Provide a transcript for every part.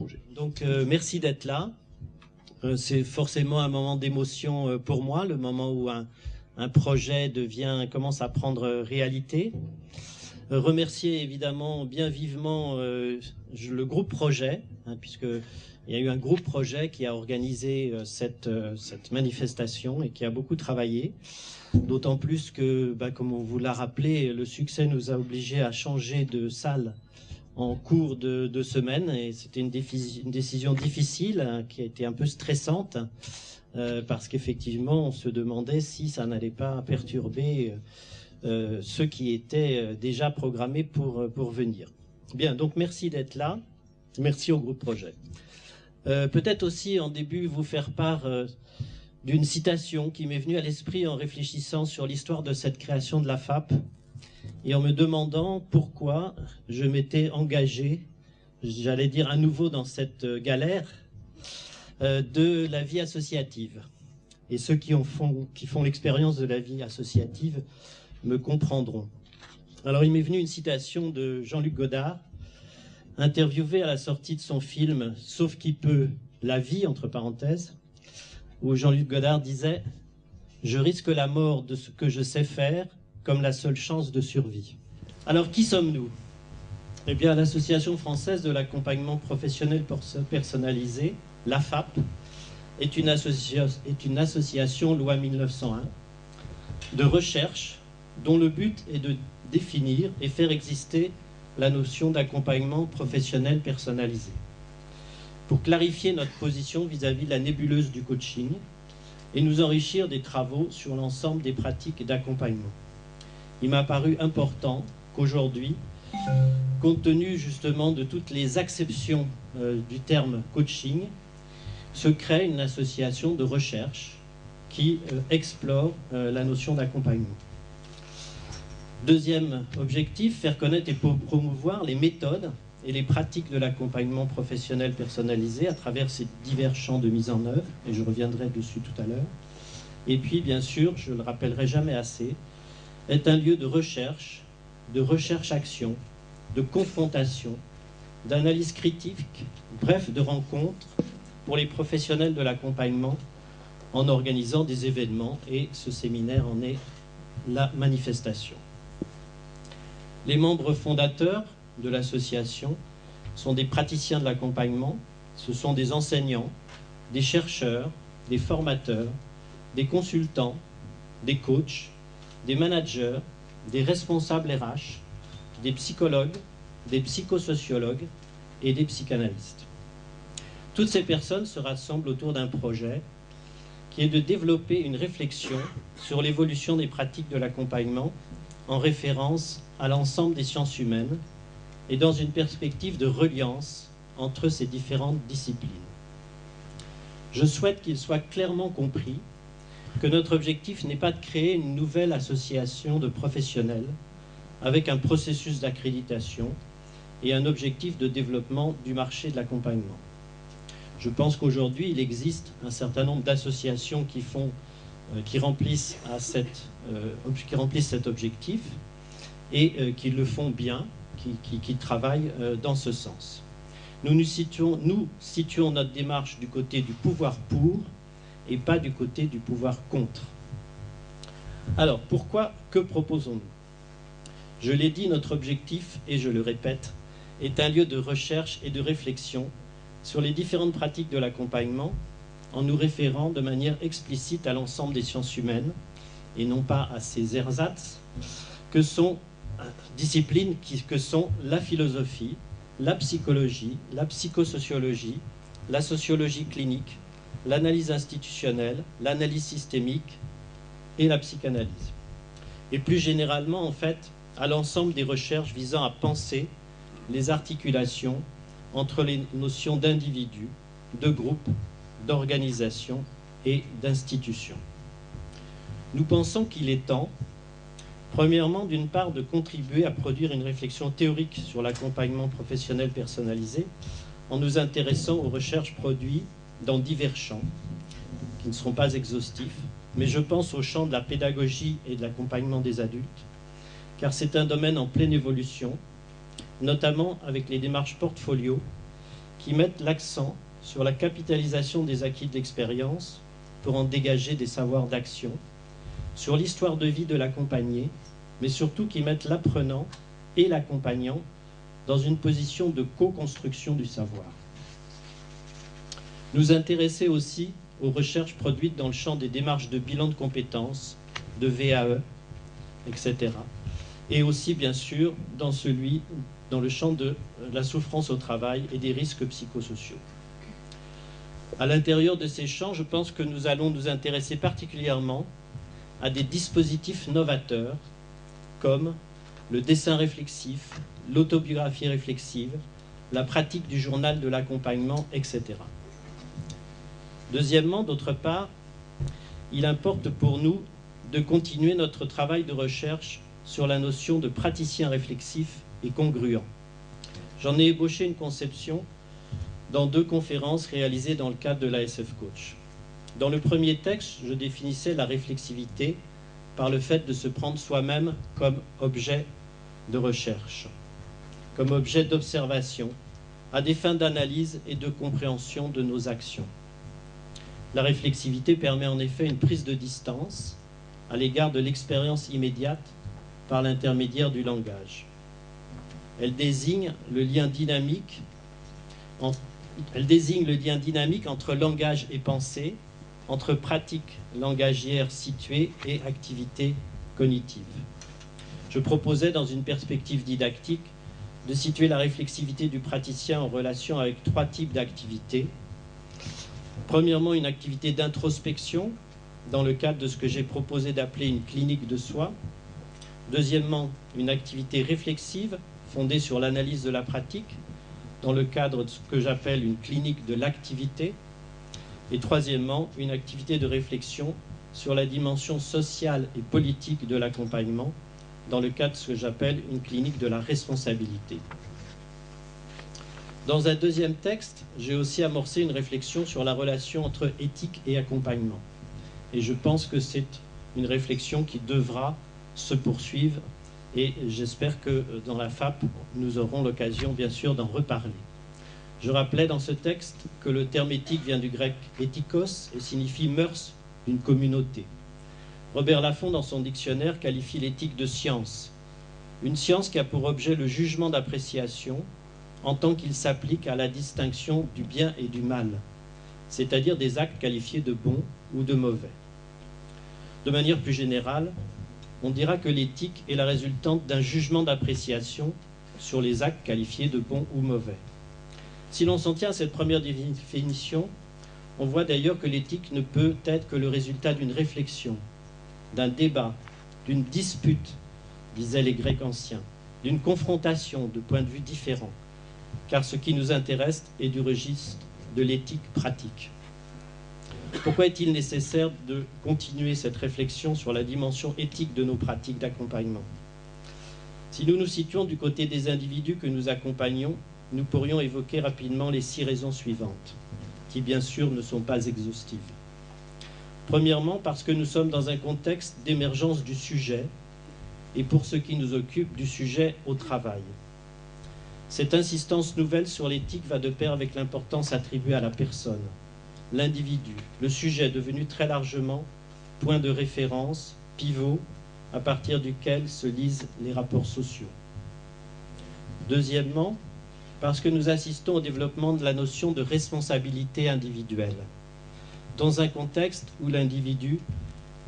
projet. Donc merci d'être là. C'est forcément un moment d'émotion pour moi, le moment où un projet commence à prendre réalité. Remercier évidemment bien vivement le groupe projet, puisqu'il y a eu un groupe projet qui a organisé cette manifestation et qui a beaucoup travaillé. D'autant plus que, comme on vous l'a rappelé, le succès nous a obligés à changer de salle en cours de semaine, et c'était une décision difficile, qui a été un peu stressante, parce qu'effectivement on se demandait si ça n'allait pas perturber ceux qui étaient déjà programmés pour venir. Bien, donc merci d'être là, merci au groupe projet. Peut-être aussi en début vous faire part d'une citation qui m'est venue à l'esprit en réfléchissant sur l'histoire de cette création de la FAP, et en me demandant pourquoi je m'étais engagé, j'allais dire à nouveau dans cette galère, de la vie associative. Et ceux qui font l'expérience de la vie associative me comprendront. Alors il m'est venu une citation de Jean-Luc Godard, interviewé à la sortie de son film « Sauf qui peut, la vie », entre parenthèses, où Jean-Luc Godard disait « Je risque la mort de ce que je sais faire comme la seule chance de survie ». Alors qui sommes-nous? Eh bien l'Association française de l'accompagnement professionnel personnalisé, l'AFAP, est une association loi 1901 de recherche dont le but est de définir et faire exister la notion d'accompagnement professionnel personnalisé, pour clarifier notre position vis-à-vis de la nébuleuse du coaching et nous enrichir des travaux sur l'ensemble des pratiques d'accompagnement. Il m'a paru important qu'aujourd'hui, compte tenu justement de toutes les acceptions du terme coaching, se crée une association de recherche qui explore la notion d'accompagnement. Deuxième objectif, faire connaître et promouvoir les méthodes et les pratiques de l'accompagnement professionnel personnalisé à travers ces divers champs de mise en œuvre, et je reviendrai dessus tout à l'heure. Et puis, bien sûr, je ne le rappellerai jamais assez, est un lieu de recherche-action, de confrontation, d'analyse critique, bref, de rencontres pour les professionnels de l'accompagnement en organisant des événements, et ce séminaire en est la manifestation. Les membres fondateurs de l'association sont des praticiens de l'accompagnement, ce sont des enseignants, des chercheurs, des formateurs, des consultants, des coachs, des managers, des responsables RH, des psychologues, des psychosociologues et des psychanalystes. Toutes ces personnes se rassemblent autour d'un projet qui est de développer une réflexion sur l'évolution des pratiques de l'accompagnement en référence à l'ensemble des sciences humaines et dans une perspective de reliance entre ces différentes disciplines. Je souhaite qu'il soit clairement compris que notre objectif n'est pas de créer une nouvelle association de professionnels avec un processus d'accréditation et un objectif de développement du marché de l'accompagnement. Je pense qu'aujourd'hui, il existe un certain nombre d'associations qui remplissent cet objectif et qui le font bien, qui travaillent dans ce sens. Nous situons notre démarche du côté du pouvoir pour et pas du côté du pouvoir contre. Alors, que proposons-nous? Je l'ai dit, notre objectif, et je le répète, est un lieu de recherche et de réflexion sur les différentes pratiques de l'accompagnement en nous référant de manière explicite à l'ensemble des sciences humaines et non pas à ces ersatz que sont disciplines que sont la philosophie, la psychologie, la psychosociologie, la sociologie clinique, l'analyse institutionnelle, l'analyse systémique et la psychanalyse. Et plus généralement, en fait, à l'ensemble des recherches visant à penser les articulations entre les notions d'individu, de groupe, d'organisation et d'institution. Nous pensons qu'il est temps, premièrement, d'une part, de contribuer à produire une réflexion théorique sur l'accompagnement professionnel personnalisé en nous intéressant aux recherches produites dans divers champs, qui ne seront pas exhaustifs, mais je pense au champ de la pédagogie et de l'accompagnement des adultes, car c'est un domaine en pleine évolution, notamment avec les démarches portfolio, qui mettent l'accent sur la capitalisation des acquis de l'expérience pour en dégager des savoirs d'action, sur l'histoire de vie de l'accompagné, mais surtout qui mettent l'apprenant et l'accompagnant dans une position de co-construction du savoir. Nous intéresser aussi aux recherches produites dans le champ des démarches de bilan de compétences, de VAE, etc. Et aussi, bien sûr, dans le champ de la souffrance au travail et des risques psychosociaux. À l'intérieur de ces champs, je pense que nous allons nous intéresser particulièrement à des dispositifs novateurs comme le dessin réflexif, l'autobiographie réflexive, la pratique du journal de l'accompagnement, etc. Deuxièmement, d'autre part, il importe pour nous de continuer notre travail de recherche sur la notion de praticien réflexif et congruent. J'en ai ébauché une conception dans 2 conférences réalisées dans le cadre de l'ASF Coach. Dans le premier texte, je définissais la réflexivité par le fait de se prendre soi-même comme objet de recherche, comme objet d'observation, à des fins d'analyse et de compréhension de nos actions. La réflexivité permet en effet une prise de distance à l'égard de l'expérience immédiate par l'intermédiaire du langage. Elle désigne le lien dynamique entre langage et pensée, entre pratique langagière située et activité cognitive. Je proposais, dans une perspective didactique, de situer la réflexivité du praticien en relation avec 3 types d'activités. Premièrement, une activité d'introspection, dans le cadre de ce que j'ai proposé d'appeler une clinique de soi. Deuxièmement, une activité réflexive, fondée sur l'analyse de la pratique, dans le cadre de ce que j'appelle une clinique de l'activité. Et troisièmement, une activité de réflexion sur la dimension sociale et politique de l'accompagnement, dans le cadre de ce que j'appelle une clinique de la responsabilité. Dans un deuxième texte, j'ai aussi amorcé une réflexion sur la relation entre éthique et accompagnement. Et je pense que c'est une réflexion qui devra se poursuivre et j'espère que dans la FAP, nous aurons l'occasion bien sûr d'en reparler. Je rappelais dans ce texte que le terme éthique vient du grec éthikos et signifie mœurs d'une communauté. Robert Laffont, dans son dictionnaire, qualifie l'éthique de science. Une science qui a pour objet le jugement d'appréciation en tant qu'il s'applique à la distinction du bien et du mal, c'est-à-dire des actes qualifiés de bons ou de mauvais. De manière plus générale, on dira que l'éthique est la résultante d'un jugement d'appréciation sur les actes qualifiés de bons ou mauvais. Si l'on s'en tient à cette première définition, on voit d'ailleurs que l'éthique ne peut être que le résultat d'une réflexion, d'un débat, d'une dispute, disaient les Grecs anciens, d'une confrontation de points de vue différents, car ce qui nous intéresse est du registre de l'éthique pratique. Pourquoi est-il nécessaire de continuer cette réflexion sur la dimension éthique de nos pratiques d'accompagnement? Si nous nous situons du côté des individus que nous accompagnons, nous pourrions évoquer rapidement les 6 raisons suivantes, qui bien sûr ne sont pas exhaustives. Premièrement, parce que nous sommes dans un contexte d'émergence du sujet, et pour ce qui nous occupe, du sujet au travail. Cette insistance nouvelle sur l'éthique va de pair avec l'importance attribuée à la personne, l'individu, le sujet devenu très largement point de référence, pivot, à partir duquel se lisent les rapports sociaux. Deuxièmement, parce que nous assistons au développement de la notion de responsabilité individuelle, dans un contexte où l'individu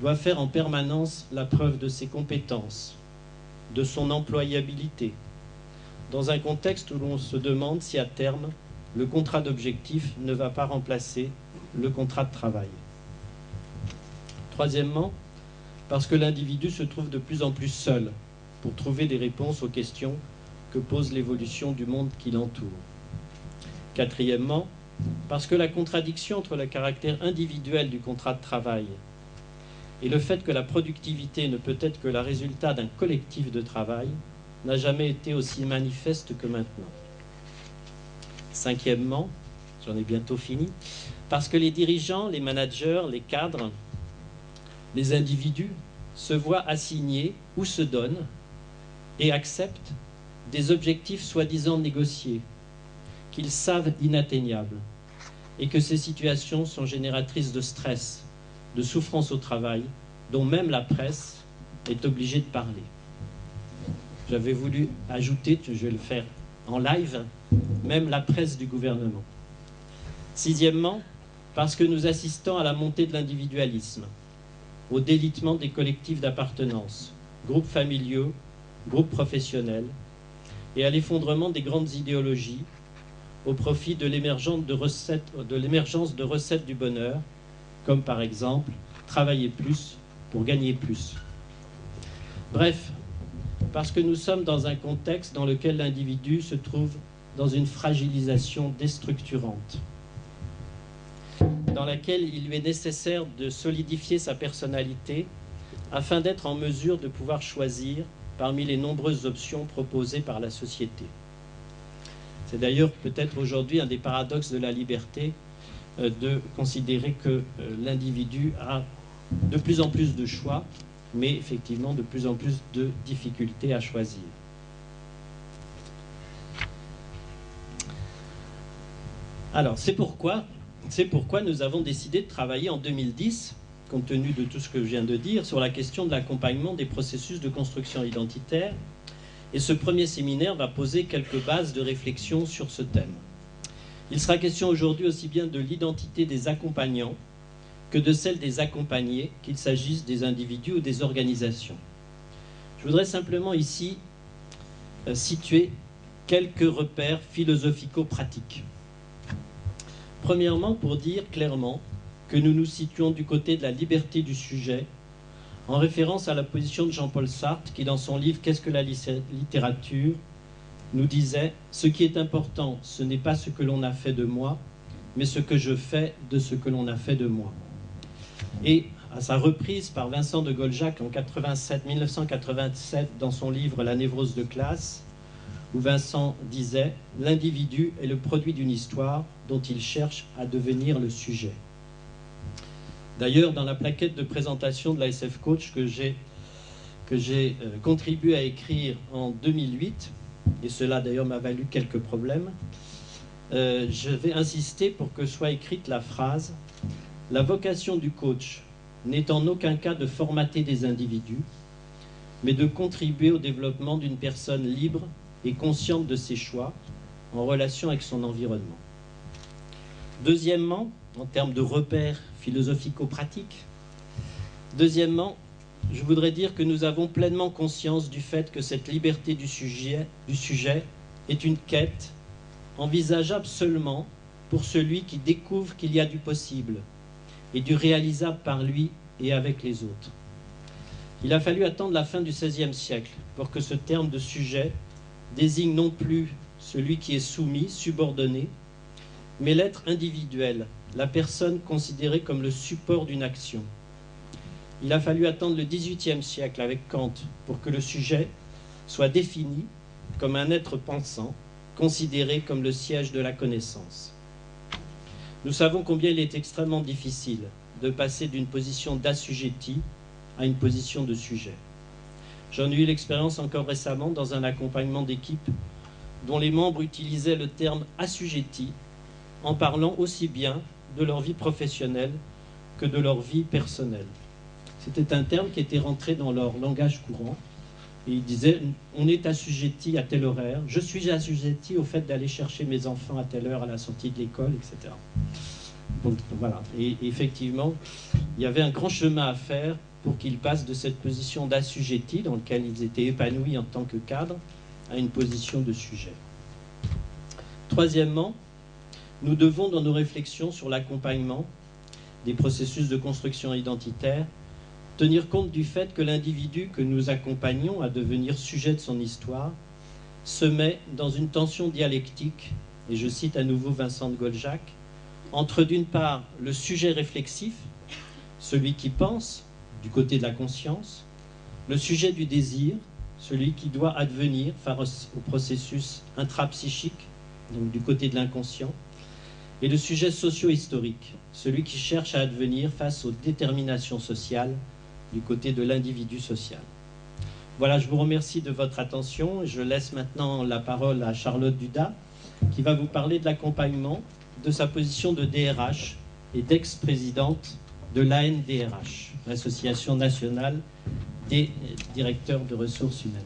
doit faire en permanence la preuve de ses compétences, de son employabilité, dans un contexte où l'on se demande si à terme, le contrat d'objectif ne va pas remplacer le contrat de travail. Troisièmement, parce que l'individu se trouve de plus en plus seul pour trouver des réponses aux questions que pose l'évolution du monde qui l'entoure. Quatrièmement, parce que la contradiction entre le caractère individuel du contrat de travail et le fait que la productivité ne peut être que le résultat d'un collectif de travail n'a jamais été aussi manifeste que maintenant. Cinquièmement, j'en ai bientôt fini, parce que les dirigeants, les managers, les cadres, les individus se voient assigner ou se donnent et acceptent des objectifs soi-disant négociés qu'ils savent inatteignables et que ces situations sont génératrices de stress, de souffrance au travail, dont même la presse est obligée de parler. J'avais voulu ajouter, je vais le faire en live, même la presse du gouvernement. Sixièmement, parce que nous assistons à la montée de l'individualisme, au délitement des collectifs d'appartenance, groupes familiaux, groupes professionnels, et à l'effondrement des grandes idéologies au profit de l'émergence de recettes du bonheur, comme par exemple travailler plus pour gagner plus. Bref, parce que nous sommes dans un contexte dans lequel l'individu se trouve dans une fragilisation déstructurante, dans laquelle il lui est nécessaire de solidifier sa personnalité afin d'être en mesure de pouvoir choisir parmi les nombreuses options proposées par la société. C'est d'ailleurs peut-être aujourd'hui un des paradoxes de la liberté de considérer que l'individu a de plus en plus de choix, mais effectivement de plus en plus de difficultés à choisir. Alors, c'est pourquoi nous avons décidé de travailler en 2010, compte tenu de tout ce que je viens de dire, sur la question de l'accompagnement des processus de construction identitaire. Et ce premier séminaire va poser quelques bases de réflexion sur ce thème. Il sera question aujourd'hui aussi bien de l'identité des accompagnants que de celle des accompagnés, qu'il s'agisse des individus ou des organisations. Je voudrais simplement ici situer quelques repères philosophico-pratiques. Premièrement, pour dire clairement que nous nous situons du côté de la liberté du sujet, en référence à la position de Jean-Paul Sartre, qui dans son livre « Qu'est-ce que la littérature ?» nous disait « Ce qui est important, ce n'est pas ce que l'on a fait de moi, mais ce que je fais de ce que l'on a fait de moi. » Et à sa reprise par Vincent de Goljac en 1987 dans son livre « La névrose de classe », où Vincent disait « L'individu est le produit d'une histoire dont il cherche à devenir le sujet ». D'ailleurs, dans la plaquette de présentation de la SF Coach que j'ai contribué à écrire en 2008, et cela d'ailleurs m'a valu quelques problèmes, je vais insister pour que soit écrite la phrase « La vocation du coach n'est en aucun cas de formater des individus, mais de contribuer au développement d'une personne libre et consciente de ses choix en relation avec son environnement. » Deuxièmement, en termes de repères philosophico-pratiques, deuxièmement, je voudrais dire que nous avons pleinement conscience du fait que cette liberté du sujet est une quête envisageable seulement pour celui qui découvre qu'il y a du possible et du réalisable par lui et avec les autres. Il a fallu attendre la fin du XVIe siècle pour que ce terme de sujet désigne non plus celui qui est soumis, subordonné, mais l'être individuel, la personne considérée comme le support d'une action. Il a fallu attendre le XVIIIe siècle avec Kant pour que le sujet soit défini comme un être pensant, considéré comme le siège de la connaissance. Nous savons combien il est extrêmement difficile de passer d'une position d'assujetti à une position de sujet. J'en ai eu l'expérience encore récemment dans un accompagnement d'équipe dont les membres utilisaient le terme assujetti en parlant aussi bien de leur vie professionnelle que de leur vie personnelle. C'était un terme qui était rentré dans leur langage courant. Et ils disaient, on est assujetti à tel horaire, je suis assujetti au fait d'aller chercher mes enfants à telle heure à la sortie de l'école, etc. Donc voilà. Et effectivement, il y avait un grand chemin à faire pour qu'ils passent de cette position d'assujetti, dans laquelle ils étaient épanouis en tant que cadre, à une position de sujet. Troisièmement, nous devons, dans nos réflexions sur l'accompagnement des processus de construction identitaire, tenir compte du fait que l'individu que nous accompagnons à devenir sujet de son histoire se met dans une tension dialectique, et je cite à nouveau Vincent de Goljac, entre d'une part le sujet réflexif, celui qui pense, du côté de la conscience, le sujet du désir, celui qui doit advenir face au processus intrapsychique, donc du côté de l'inconscient, et le sujet socio-historique, celui qui cherche à advenir face aux déterminations sociales du côté de l'individu social. Voilà, je vous remercie de votre attention. Je laisse maintenant la parole à Charlotte Dudas, qui va vous parler de l'accompagnement, de sa position de DRH et d'ex-présidente de l'ANDRH, l'Association nationale des directeurs de ressources humaines.